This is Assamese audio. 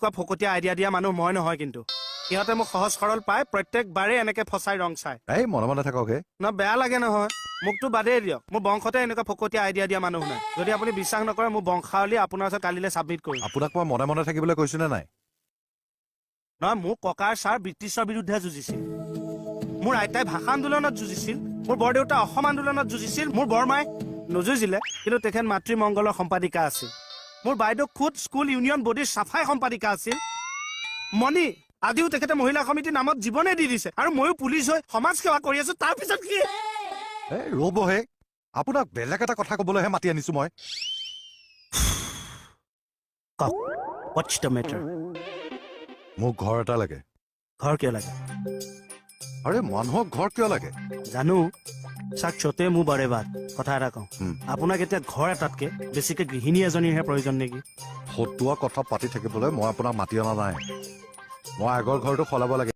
কোৱা ফকতীয়া আইডিয়া দিয়া মানুহ মই নহয় কিন্তু সিহঁতে মোক সহজ সৰল পায় প্ৰত্যেকবাৰে এনেকে ফচাই ৰং চাই এই মনে মনে থাকক হে ন বেয়া লাগে নহয় মোকতো বাদেই দিয়ক মোৰ বংশতে এনেকুৱা ফকতীয়া আইডিয়া দিয়া মানুহ নাই যদি আপুনি বিশ্বাস নকৰে মোৰ বংশাৱলী আপোনাৰ ওচৰত কালিলৈ ছাবমিট কৰিম আপোনাক মই মনে মনে থাকিবলৈ কৈছো নে নাই নহয় মোৰ ককাৰ ছাৰ ব্ৰিটিছৰ বিৰুদ্ধে যুঁজিছিল মোৰ আইতাই ভাষা আন্দোলনত যুঁজিছিল মোৰ বৰদেউতা অসম আন্দোলনত যুঁজিছিল মোৰ বৰমাই নযুঁজিলে কিন্তু তেখেত মাতৃমংগলৰ সম্পাদিকা আছিল মোৰ বাইদেউ খুদ স্কুল ইউনিয়ন বডিৰ চাফাই সম্পাদিকা আছিল মণি আজিও তেখেতে মহিলা সমিতিৰ নামত জীৱনে দি দিছে আৰু ময়ো পুলিচ হৈ সমাজ সেৱা কৰি আছো তাৰপিছত কি এই ৰ'বহে আপোনাক বেলেগ এটা কথা কবলৈহে মাতি আনিছো মই কওক হোৱাটছ দ্য মেটাৰ মোক ঘৰ এটা লাগে ঘৰ কিয় লাগে আৰে মানুহক ঘৰ কিয় লাগে জানো চাক চতে মোৰ বাৰে বাদ কথা এটা কওঁ আপোনাক এতিয়া ঘৰ এটাতকে বেছিকে গৃহিণী এজনীৰহে প্ৰয়োজন নেকি ফটোৱা কথা পাতি থাকিবলৈ মই আপোনাক মাতি অনা নাই মই আগৰ ঘৰটো সলাব লাগে